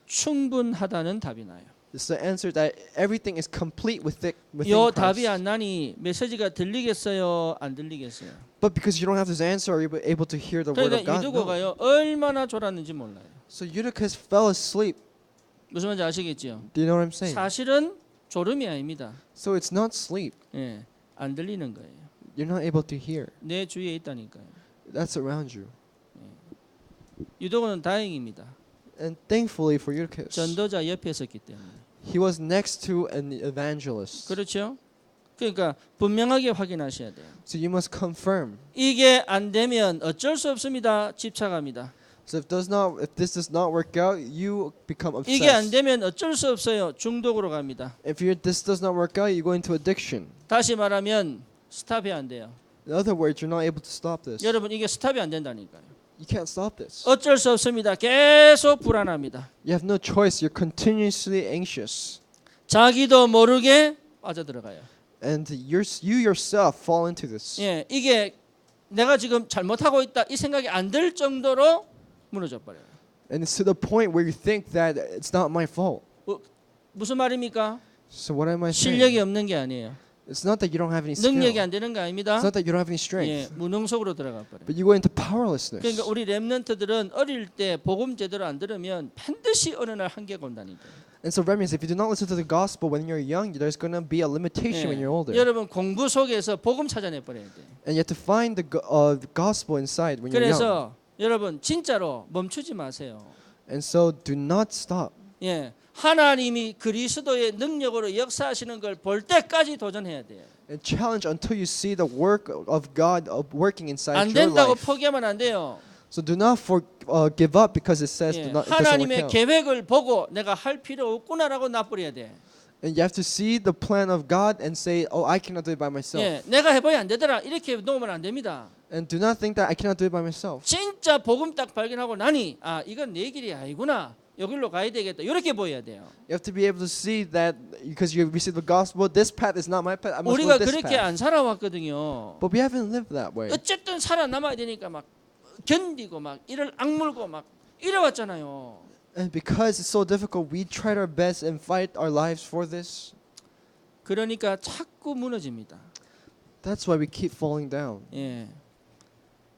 충분하다는 답이 나요. It's the answer that everything is complete within 요 Christ. 답이 안 나니 메시지가 들리겠어요? 안 들리겠어요? But because you don't have this answer, are you able to hear the word of 그러니까 God? No. 유두고가요 얼마나 졸았는지 몰라요. So Eutychus fell asleep. 무슨 말인지 아시겠죠? Do you know what I'm saying? 사실은 졸음이 아닙니다. So it's not sleep. 예, 안 들리는 거예요. You're not able to hear. 내 주위에 있다니까요. That's around you. 유도고는 다행입니다. And thankfully for Eutychus, 전도자 옆에 있었기 때문에. he was next to an evangelist. 그렇죠? 그러니까 분명하게 확인하셔야 돼요. So you must confirm. 이게 안 되면 어쩔 수 없습니다. 집착합니다. So if this does not work out, you become 이게 안 obsessed. 되면 어쩔 수 없어요. 중독으로 갑니다. If this does not work out, you go into addiction. 다시 말하면 스탑이 안 돼요. In other words, you're not able to stop this. 여러분 이게 스탑이 안 된다니까요. You can't stop this. 어쩔 수 없습니다. 계속 불안합니다. You have no choice. You're continuously anxious. 자기도 모르게 빠져들어가요. And you yourself fall into this. 예, 이게 내가 지금 잘못하고 있다 이 생각이 안 들 정도로 무너져 버려요. And it's to the point where you think that it's not my fault. 무슨 말입니까? So what am I saying? 실력이 없는 게 아니에요. It's not that you don't have any skill. 능력이 안 되는 거 아닙니다. It's not that you don't have any 예, strength. 무능 속으로 들어가 버려요. But you go into powerlessness. 그러니까 우리 렘넌트들은 어릴 때 복음 제대로 안 들으면 반드시 어느 날 한계가 온다니까요. And so remnants, if you do not listen to the gospel when you're young, there's going to be a limitation when 예, you're older. 여러분 공부 속에서 복음 찾아내 버려야 돼. And you have to find the gospel inside when you're young. 그래서 여러분 진짜로 멈추지 마세요. And so do not stop. 예, 하나님이 그리스도의 능력으로 역사하시는 걸 볼 때까지 도전해야 돼요. And challenge until you see the work of God working inside 안 your 된다고 life. 포기하면 안 돼요. So do not give up because it says 예, it doesn't work 하나님의 out. 계획을 보고 내가 할 필요 없구나라고 놔버려야 돼. And you have to see the plan of God and say, oh, I cannot do it by myself. 예, 내가 해봐야 안 되더라 이렇게 놓으면 안 됩니다. And do not think that I cannot do it by myself. 진짜 복음 딱 발견하고 나니 아 이건 내 길이 아니구나. 여기로 가야 되겠다. 이렇게 보여야 돼요. You have to be able to see that because you receive the gospel, this path is not my path. I must go 우리가 this 그렇게 path. 안 살아왔거든요. But we haven't lived that way. 어쨌든 살아남아야 되니까 막 견디고 막 이를 악물고 막 이래왔잖아요. And because it's so difficult, we tried our best and fight our lives for this. 그러니까 자꾸 무너집니다. That's why we keep falling down. 예,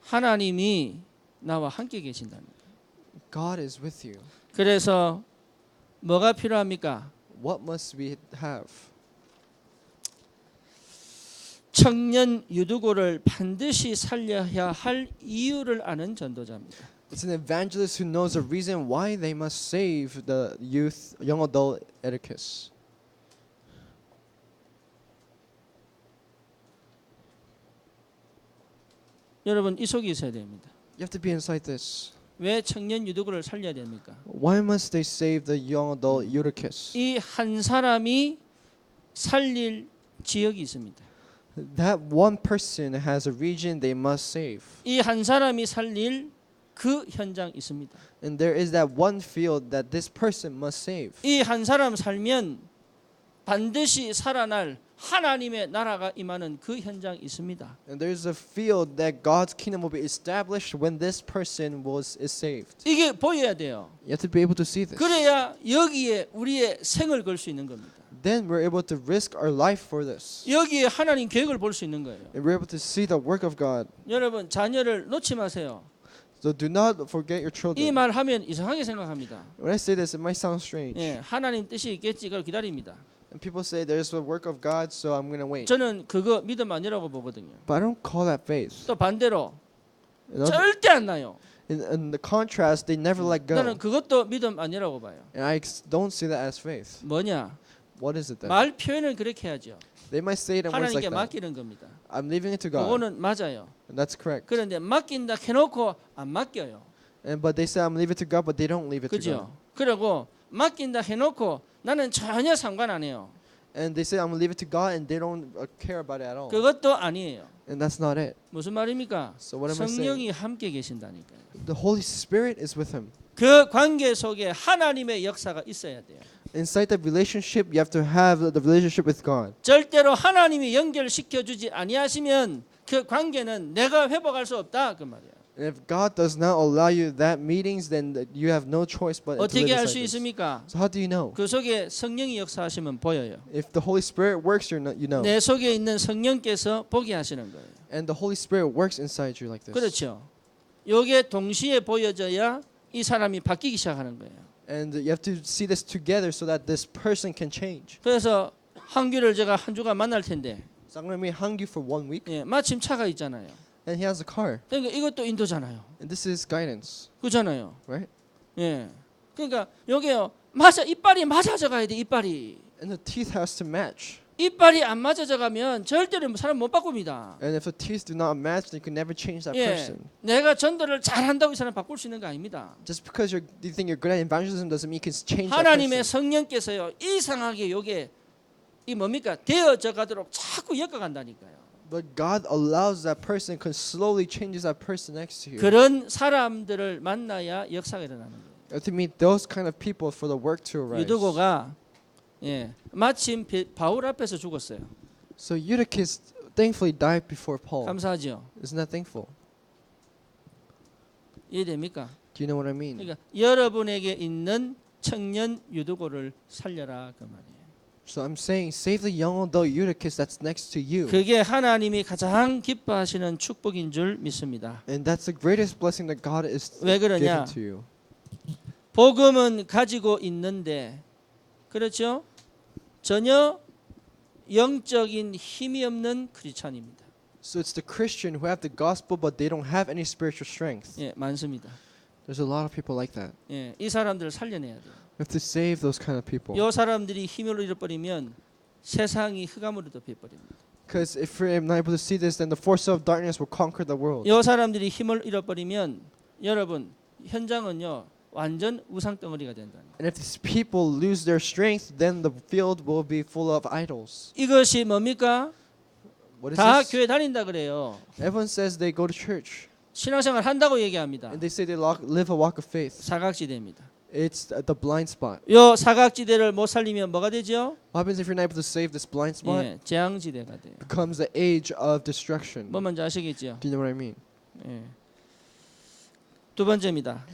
하나님이 나와 함께 계신다는 거예요. God is with you. 그래서 뭐가 필요합니까? What must we have? 청년 유두고를 반드시 살려야 할 이유를 아는 전도자입니다. It's an evangelist who knows the reason why they must save the youth, young adult Eutychus. 여러분 이 속에 있어야 됩니다. You have to be inside this. 왜 청년 유두고를 살려야 됩니까? Why must they save the young adult Eutychus? 이 한 사람이 살릴 지역이 있습니다. That one person has a region they must save. 이 한 사람이 살릴 그 현장 있습니다. And there is that one field that this person must save. 이 한 사람 살면 반드시 살아날 하나님의 나라가 임하는 그 현장 있습니다. And there's a field that God's kingdom will be established when this person is saved. 이게 보여야 돼요. You have to be able to see this. 그래야 여기에 우리의 생을 걸 수 있는 겁니다. Then we're able to risk our life for this. 여기에 하나님 계획을 볼 수 있는 거예요. And we're able to see the work of God. 여러분 자녀를 놓지 마세요. So do not forget your 이 children. 말 하면 이상하게 생각합니다. When I say this, it might sound strange. 예, 하나님 뜻이 있겠지 그걸 기다립니다. And people say there's a work of God, so I'm going to wait. 저는 그거 믿음 아니라고 보거든요. But I don't call that faith. 또 반대로 You know, 절대 안 나요. in the contrast, they never let go. 나는 그것도 믿음 아니라고 봐요. And I don't see that as faith. 뭐냐? What is it then? 말 표현을 그렇게 해야죠. They might say it in words like 하나님께 that. 맡기는 겁니다. I'm leaving it to God. 그거는 맞아요. And that's correct. 그런데 맡긴다 해놓고 안 맡겨요. But they say I'm leaving it to God, but they don't leave it to God. 그죠? 그리고 맡긴다 해놓고 나는 전혀 상관 안 해요. And they say I'm gonna leave it to God, and they don't care about it at all. 그것도 아니에요. And that's not it. 무슨 말입니까? So what am I saying? 성령이 함께 계신다니까요. The Holy Spirit is with him. 그 관계 속에 하나님의 역사가 있어야 돼요. Inside that relationship, you have to have the relationship with God. 절대로 하나님이 연결시켜 주지 아니하시면 그 관계는 내가 회복할 수 없다 그 말이에요. And if God does not allow you that meetings, then you have no choice but to 어떻게 live 할 수 inside this. 있습니까? So how do you know? 그 속에 성령이 역사하시면 보여요. If the Holy Spirit works, you know. 내 속에 있는 성령께서 보게 하시는 거예요. And the Holy Spirit works inside you like this. 그렇죠. 요게 동시에 보여져야 이 사람이 바뀌기 시작하는 거예요. And you have to see this together so that this person can change. 그래서 한규를 제가 한 주간 만날 텐데 So I'm going to meet Hangyu for 1 week, 예, 마침 차가 있잖아요. and he has a car. 그러니까 이것도 인도잖아요. And this is guidance, 그렇잖아요. right? 예. 그러니까 요게요. 맞아 이빨이 맞아져 가야 돼. 이빨이. And the teeth has to match. 이빨이 안 맞아져 가면 절대로 사람 못 바꿉니다. And if the teeth do not match, then you can never change that 예. person. 내가 전도를 잘한다고 이 사람 바꿀 수 있는 거 아닙니다. Just because you think you're good at evangelism doesn't mean you can change that 하나님의 person. 성령께서요. 이상하게 요게 이 뭡니까? 되어져 가도록 자꾸 엮어 간다니까요. But God allows that person, can slowly changes that person next to you. 그런 사람들을 만나야 역사가 일어나는 거예요. You have to meet those kind of people for the work to arise. 유두고가 예, 마침 바울 앞에서 죽었어요. So Eutychus thankfully died before Paul. 감사하죠. Isn't that thankful? 이해됩니까? Do you know what I mean? 그러니까 여러분에게 있는 청년 유두고를 살려라 그 말이에요. So I'm saying, save the young adult Eutychus that's next to you. 그게 하나님이 가장 기뻐하시는 축복인 줄 믿습니다. And that's the greatest blessing that God is 왜 그러냐? giving to you. 복음은 가지고 있는데 그렇죠? 전혀 영적인 힘이 없는 크리스찬입니다. So it's the Christian who have the gospel but they don't have any spiritual strength. 예, 많습니다. There's a lot of people like that. 예, 이 사람들을 살려내야 돼요. We have to save those kind of people. 이 사람들이 힘을 잃어버리면 세상이 흑암으로 덮여버립니다. Because if we're not able to see this, then the force of darkness will conquer the world. 이 사람들이 힘을 잃어버리면 여러분 현장은요 완전 우상덩어리가 된다. And if these people lose their strength, then the field will be full of idols. 이것이 뭡니까? What is 다 this? 교회 다닌다 그래요. Everyone says they go to church 신앙생활 한다고 얘기합니다. and they say they live a walk of faith. 사각지대입니다. It's the blind spot. 요 사각지대를 못 살리면 뭐가 되죠? What happens if you're not able to save this blind spot? 예, 재앙지대가 돼요. Becomes the age of destruction. 뭐 뭔지 아시겠죠? Do you know what I mean? 예. 두 번째입니다.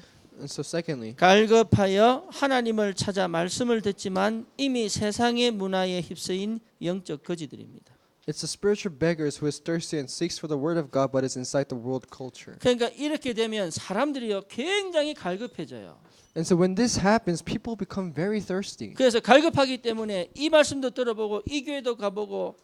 And so secondly, 갈급하여 하나님을 찾아 말씀을 듣지만 이미 세상의 문화에 휩쓰인 영적 거지들입니다. it's the spiritual beggars who is thirsty and seeks for the word of God but is inside the world culture. 그러니까 이렇게 되면 사람들이요 굉장히 갈급해져요. And so when this happens, people become very thirsty. 그래서 갈급하기 때문에 이 말씀도 들어보고 이 교회도 가보고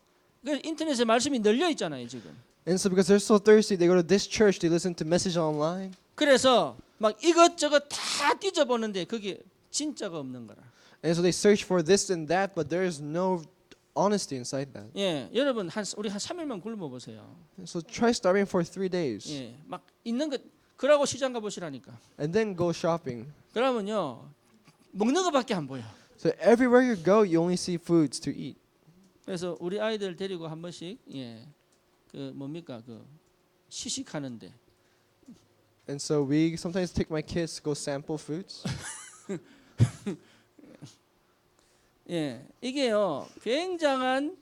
그 인터넷에 말씀이 널려 있잖아요 지금. And so because they're so thirsty, they go to this church, they listen to message online. 그래서 막 이것저것 다 뒤져보는데 그게 진짜가 없는 거라. And so they search for this and that, but there is no honesty inside that. 예, 여러분 우리 한 3일만 굶어 보세요. And so try starving for 3 days. 예, 막 있는 것 그러고 시장 가 보시라니까. And then go shopping. 그러면요 먹는 것밖에 안 보여. So everywhere you go, you only see foods to eat. 그래서 우리 아이들 데리고 한 번씩 그 뭡니까 그 시식하는데 And so we sometimes take my kids to go sample foods. 예, 이게요 굉장한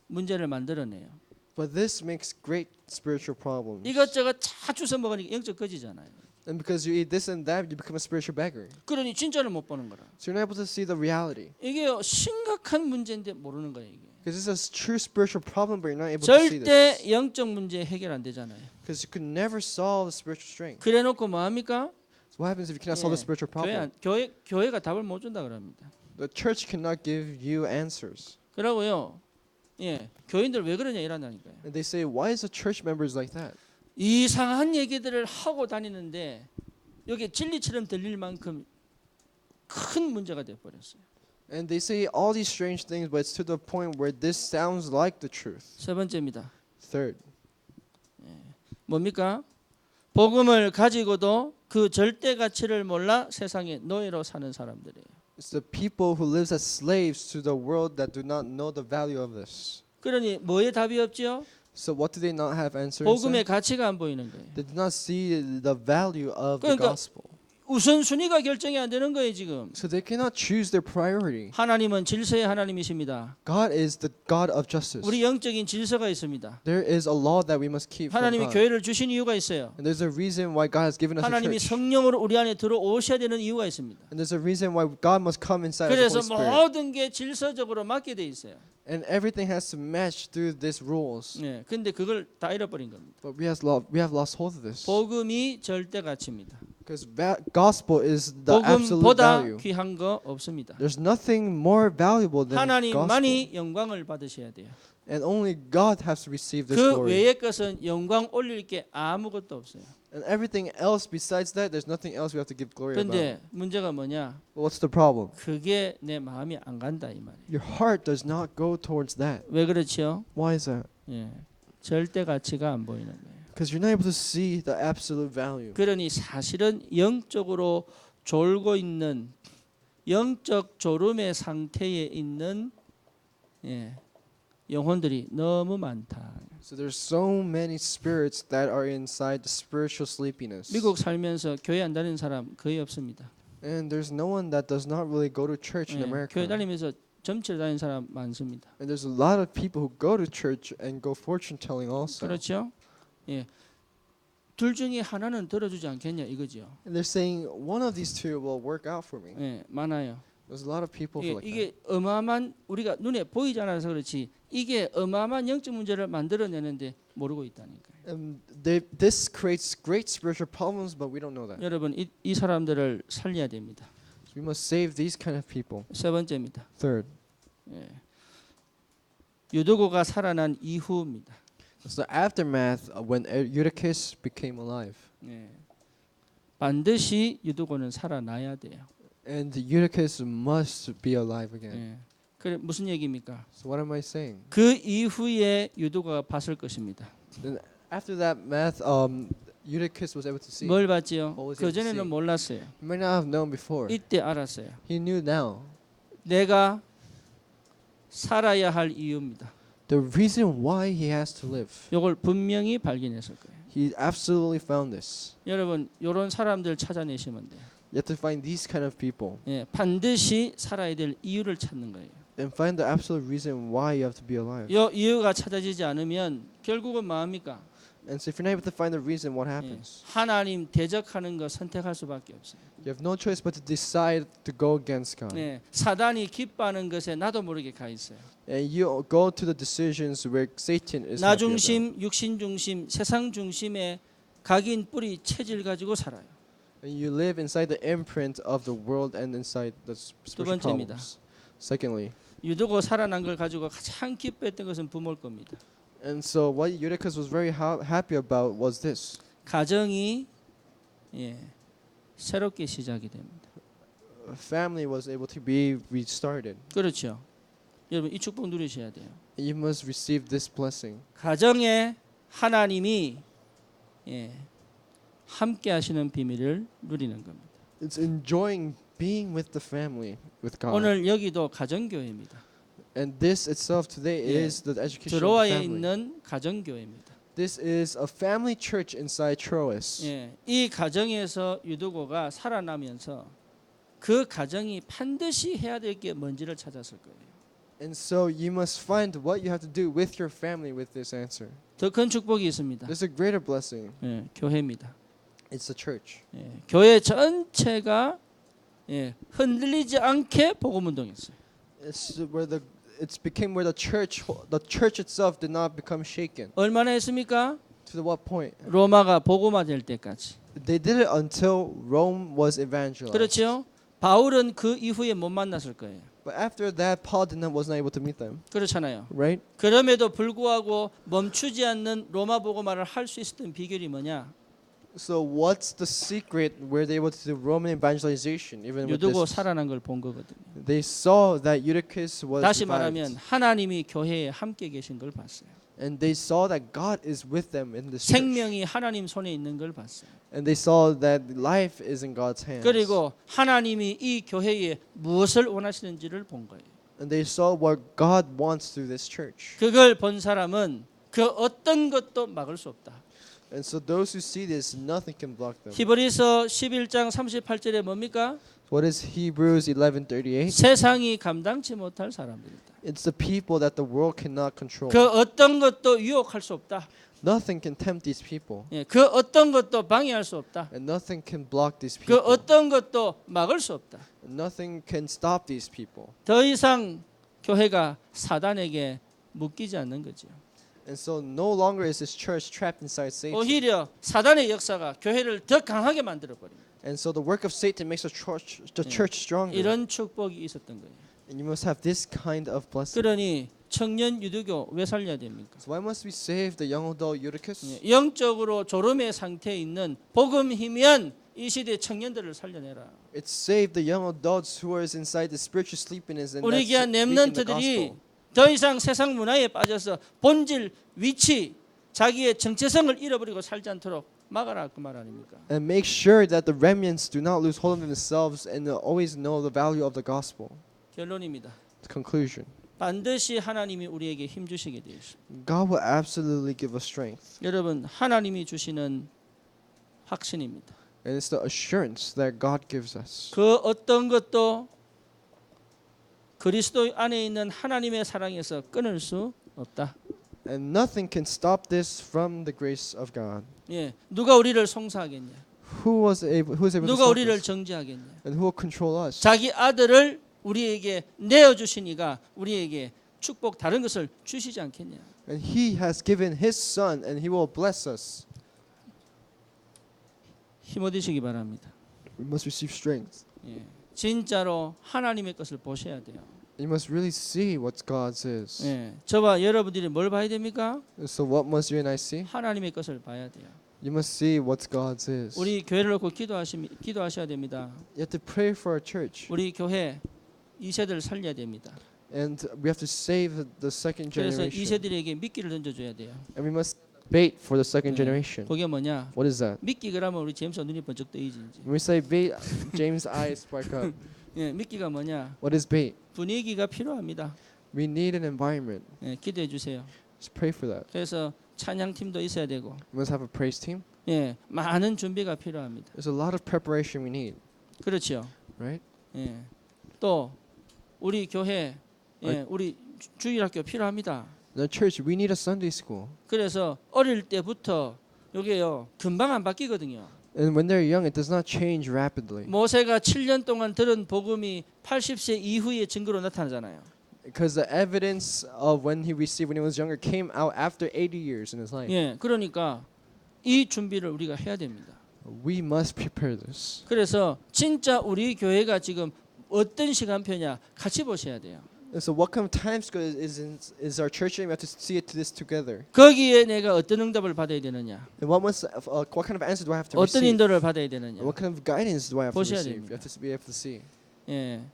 문제를 만들어내요. But this makes great spiritual problems. 이것저것 다 주워 먹으니까 영적 거지잖아요. And because you eat this and that, you become a spiritual beggar. 그러니 진짜를 못 보는 거라. So you're not able to see the reality. 이게 심각한 문제인데 모르는 거예요. 이게. Because it's a true spiritual problem, but you're not able to see 절대 this. 영적 문제 해결 안 되잖아요. Because you could never solve the spiritual strength. 그래놓고 뭐 합니까? So what happens if you cannot solve the spiritual problem? 교회가 답을 못 준다 그럽니다. The church cannot give you answers. 그러고요. 교인들 왜 그러냐 이러냐니까요. And they say, why is the church members like that? 이상한 얘기들을 하고 다니는데 여기 진리처럼 들릴 만큼 큰 문제가 돼 버렸어요. And they say all these strange things, but it's to the point where this sounds like the truth. 세 번째입니다. Third, 뭡니까? 복음을 가지고도 그 절대 가치를 몰라 세상의 노예로 사는 사람들이에요. it's the people who live as slaves to the world that do not know the value of this. 그러니 뭐에 답이 없지요? So what do they not have answers? 복음의 가치가 안 보이는 거예요. They do not see the value of the 그러니까 gospel. 우선순위가 결정이 안 되는 거예요 지금. So they cannot choose their priority. 하나님은 질서의 하나님이십니다. God is the God of justice. 우리 영적인 질서가 있습니다. There is a law that we must keep from 하나님이 God. 교회를 주신 이유가 있어요. And there's a reason why God has given us a 하나님이 church. 성령으로 우리 안에 들어오셔야 되는 이유가 있습니다. And there's a reason why God must come inside of the 그래서 Holy Spirit. 모든 게 질서적으로 맞게 돼 있어요. And everything has to match through these rules. 네, 근데 그걸 다 잃어버린 겁니다. But we have lost hold of this. 복음이 절대 가치입니다. Because gospel is the absolute 복음보다 value. 귀한 거 없습니다. There's nothing more valuable than gospel. 하나님만이 영광을 받으셔야 돼요. And only God has to receive this 그 glory. 외의 것은 영광 올릴 게 아무것도 없어요. And everything else besides that, there's nothing else we have to give glory about. 근데 문제가 뭐냐? But what's the problem? 그게 내 마음이 안 간다 이 말이에요. Your heart does not go towards that. 왜 그렇지요? Why is that? 절대 가치가 안 보이는 거예요. Because you're not able to see the absolute value. 그러니 사실은 영적으로 졸고 있는 영적 졸음의 상태에 있는 영혼들이 너무 많다. So there's so many spirits that are inside the spiritual sleepiness. 미국 살면서 교회 안 다니는 사람 거의 없습니다. And there's no one that does not really go to church in America. 교회 다니면서 점치러 다니는 사람 많습니다. And there's a lot of people who go to church and go fortune telling also. 그렇죠? 둘 중에 하나는 들어주지 않겠냐 이거죠. And they're saying one of these two will work out for me. 많아요. There's a lot of people who like that. 이게 어마어마한 우리가 눈에 보이지 않아서 그렇지 이게 어마어마한 영적 문제를 만들어내는데 모르고 있다니까요. This creates great spiritual problems, but we don't know that. 여러분 이 사람들을 살려야 됩니다. So we must save these kind of people. 세 번째입니다. Third, 유도고가 살아난 이후입니다. it's the aftermath of when Eutychus became alive. 반드시 유도고는 살아나야 돼요. And Eutychus must be alive again. 그래 무슨 얘기입니까? So what am I saying? 그 이후에 유도고가 봤을 것입니다. Then after that math, Eutychus was able to see. 뭘 봤지요? What was 그 he able to 전에는 see? 몰랐어요. He might not have known before. 이때 알았어요. He knew now. 내가 살아야 할 이유입니다. The reason why he has to live. 이걸 분명히 발견했을 거예요. He absolutely found this. 여러분 이런 사람들 찾아내시면 돼요. You have to find these kind of people 반드시 살아야 될 이유를 찾는 거예요. and find the absolute reason why you have to be alive. 이 이유가 찾아지지 않으면 결국은 뭐합니까? And so if you're not able to find the reason, what happens? 하나님 대적하는 거 선택할 수밖에 없어요. You have no choice but to decide to go against God. 사단이 기뻐하는 것에 나도 모르게 가 있어요. And you go to the decisions where Satan is 나 happy about. 중심, 육신 중심, 세상 중심의 각인 뿌리 체질 가지고 살아요. And you live inside the imprint of the world and inside the spiritual 번째입니다. problems. Secondly, 유도고 살아난 걸 가지고 가장 기뻐했던 것은 부모일 겁니다. and so what Eutychus was very happy about was this. 가정이 새롭게 시작이 됩니다. A family was able to be restarted. 그렇죠. 여러분 이 축복 누리셔야 돼요. You must receive this blessing. 가정에 하나님이 함께 하시는 비밀을 누리는 겁니다. It's enjoying being with the family, with God. 오늘 여기도 가정교회입니다. And this itself today is the education of the 드로아에 family. 있는 가정교회입니다. This is a family church inside Troas. 이 가정에서 유도고가 살아나면서 그 가정이 반드시 해야 될 게 뭔지를 찾았을 거예요. And so you must find what you have to do with your family with this answer. 더 큰 축복이 있습니다. There's a greater blessing. 교회입니다. It's the church. 예, 교회 전체가 예, 흔들리지 않게 복음 운동했어요. It's became where the church itself did not become shaken. 얼마나 했습니까? To what point? 로마가 복음화될 때까지. They did it until Rome was evangelized. 그렇죠? 바울은 그 이후에 못 만났을 거예요. But after that, Paul wasn't able to meet them. 그렇잖아요. Right? 그럼에도 불구하고 멈추지 않는 로마 복음화를 할 수 있었던 비결이 뭐냐? So what's the secret where they were able to do Roman evangelization even with 유두고 this? 살아난 걸 본 거거든요. They saw that Eutychus was 다시 revived. 말하면 하나님이 교회에 함께 계신 걸 봤어요. And they saw that God is with them in this church. 생명이 하나님 손에 있는 걸 봤어요. And they saw that life is in God's hands. 그리고 하나님이 이 교회에 무엇을 원하시는지를 본 거예요. And they saw what God wants through this church. 그걸 본 사람은 그 어떤 것도 막을 수 없다. And so those who see this, nothing can block them. 히브리서 11장 38절에 뭡니까? What is Hebrews 11:38? 세상이 감당치 못할 사람들이다. It's the people that the world cannot control. 그 어떤 것도 유혹할 수 없다. Nothing can tempt these people. 예, 그 어떤 것도 방해할 수 없다. And nothing can block these 그 people. 어떤 것도 막을 수 없다. And nothing can stop these people. 더 이상 교회가 사단에게 묶이지 않는 거죠. And so no longer is this church trapped inside Satan. 오히려 사단의 역사가 교회를 더 강하게 만들어 버립니다. And so the work of Satan makes the church stronger. 이런 축복이 있었던 거예요. And you must have this kind of blessing. 그러니 청년 유두교 왜 살려야 됩니까? So why must we save the young adult Eutychus? 예, 영적으로 졸음의 상태에 있는 복음이면 이 시대 청년들을 살려내라. It saved the young adults who are inside the spiritual sleepiness and 우리 that's 귀한 weak in the 렘넌트들이 gospel. 더 이상 세상 문화에 빠져서 본질, 위치, 자기의 정체성을 잃어버리고 살지 않도록 막아라 그 말 아닙니까? And make sure that the remnants do not lose hold of themselves and always know the value of the gospel. 결론입니다. Conclusion. 반드시 하나님이 우리에게 힘 주시게 되어 있습니다. God will absolutely give us strength. 여러분 하나님이 주시는 확신입니다. And it's the assurance that God gives us. 그 어떤 것도 그리스도 안에 있는 하나님의 사랑에서 끊을 수 없다. And nothing can stop this from the grace of God. 예, 누가 우리를 송사하겠냐? Who is able to 누가 stop 우리를 this? 정죄하겠냐? And who will control us? 자기 아들을 우리에게 내어 주시니가 우리에게 축복 다른 것을 주시지 않겠냐? And He has given His Son, and He will bless us. 힘 얻으시기 바랍니다. We must receive strength. 예, 진짜로 하나님의 것을 보셔야 돼요. You must really see what God's is. 예, 저와 여러분들이 뭘 봐야 됩니까? So what must you and I see? 하나님의 것을 봐야 돼요. You must see what God's is. You 우리 교회를 놓고 기도하셔야 됩니다. have to pray for our church, 우리 교회 2세대를 살려야 됩니다. and we have to save the second 그래서 generation. 2세들에게 미끼를 던져줘야 돼요. And we must bait for the second 네. generation. 그게 뭐냐? What is that? 미끼 그러면 우리 제임스 눈이 번쩍 뜨이지. When we say bait, James' eyes spark up. 예, 미끼가 뭐냐? What is bait? 분위기가 필요합니다. We need an environment. 예, 기도해 주세요. Just pray for that. 그래서 찬양팀도 있어야 되고, We must have a praise team. 예, 많은 준비가 필요합니다. There's a lot of preparation we need, 그렇죠. right? 예, 또 우리 교회, 예, 우리 주일학교 필요합니다. In the church, we need a Sunday school. 그래서 어릴 때부터 요게요 금방 안 바뀌거든요. And when they're young, it does not change rapidly. 모세가 7년 동안 들은 복음이 80세 이후의 증거로 나타나잖아요. Because the evidence of when he received when he was younger came out after 80 years in his life. 예, 그러니까 이 준비를 우리가 해야 됩니다. We must prepare this. 그래서 진짜 우리 교회가 지금 어떤 시간표냐 같이 보셔야 돼요. And so what kind of time schedule is our church in? We have to see it to this together. 거기에 내가 어떤 응답을 받아야 되느냐, And what kind of answer do I have to 어떤 receive? 인도를 받아야 되느냐. And what kind of guidance do I have to 보셔야 receive? 됩니다. You have to be able to see. 예,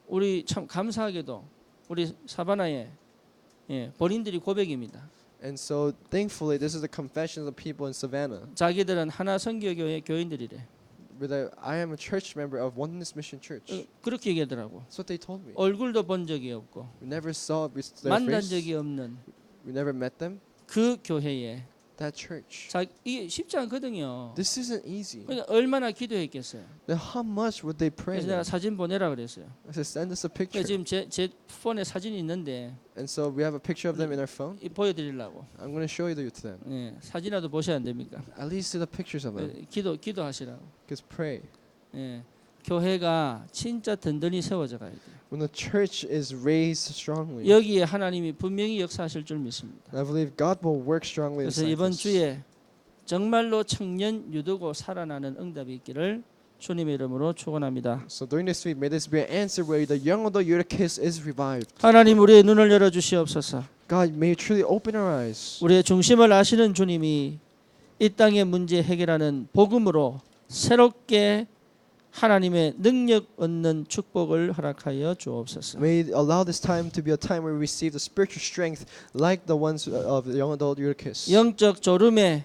우리 참 감사하게도 우리 사바나에 예, 본인들이 고백입니다. And so thankfully, this is the confessions of people in Savannah. 자기들은 하나 선교교회 교인들이래. Where I am a church member of Oneness Mission Church. 그렇게 얘기하더라고. That's what they told me. 얼굴도 본 적이 없고 We never saw their 만난 face. 적이 없는 We never met them. 그 교회에 that church. 자, 이게 쉽지 않거든요. This isn't easy. 그러니까 얼마나 기도했겠어요. Then how much would they pray? 그래서 내가 사진 보내라 그랬어요. I said, send us a 그러니까 picture. 지금 제 폰에 사진이 있는데 And so we have a picture of them in our phone. 이 보여드리려고. I'm going to show you to them. 예, 사진이라도 보셔야 안 됩니까? At least see the pictures of them. 기도하시라고. Just pray. 예, 교회가 진짜 든든히 세워져 가야 돼요. When the church is raised strongly, 여기에 하나님이 분명히 역사하실 줄 믿습니다. I believe God will work strongly 그래서 inside 이번 this. 주에 정말로 청년 유두고 살아나는 응답이 있기를 주님의 이름으로 축원합니다. So during this week, may this be an answer where the young adult Eutychus is revived. 하나님 우리의 눈을 열어 주시옵소서. God, may you truly open our eyes. 우리의 중심을 아시는 주님이 이 땅의 문제 해결하는 복음으로 새롭게 하나님의 능력 얻는 축복을 허락하여 주옵소서. May you allow this time to be a time where we receive the spiritual strength like the ones of the young adult Eutychus. 영적 졸음의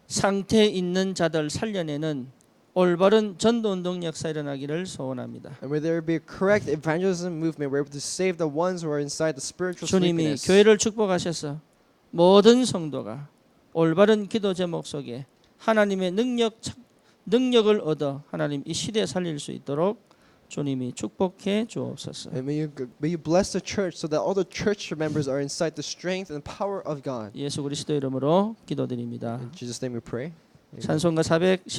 상태에 있는 자들 살려내는 올바른 전도운동 역사 일어나기를 소원합니다. And may there be a correct evangelism movement where we're able to save the ones who are inside the spiritual 주님이 sleepiness. 교회를 축복하셔서 모든 성도가 올바른 기도 제목 속에 하나님의 능력을 얻어 하나님 이 시대에 살릴 수 있도록 주님이 축복해 주옵소서. And may you bless the church so that all the church members are inside the strength and power of God. 예수 그리스도 이름으로 기도드립니다. In Jesus' name we pray. Amen. 찬송가 410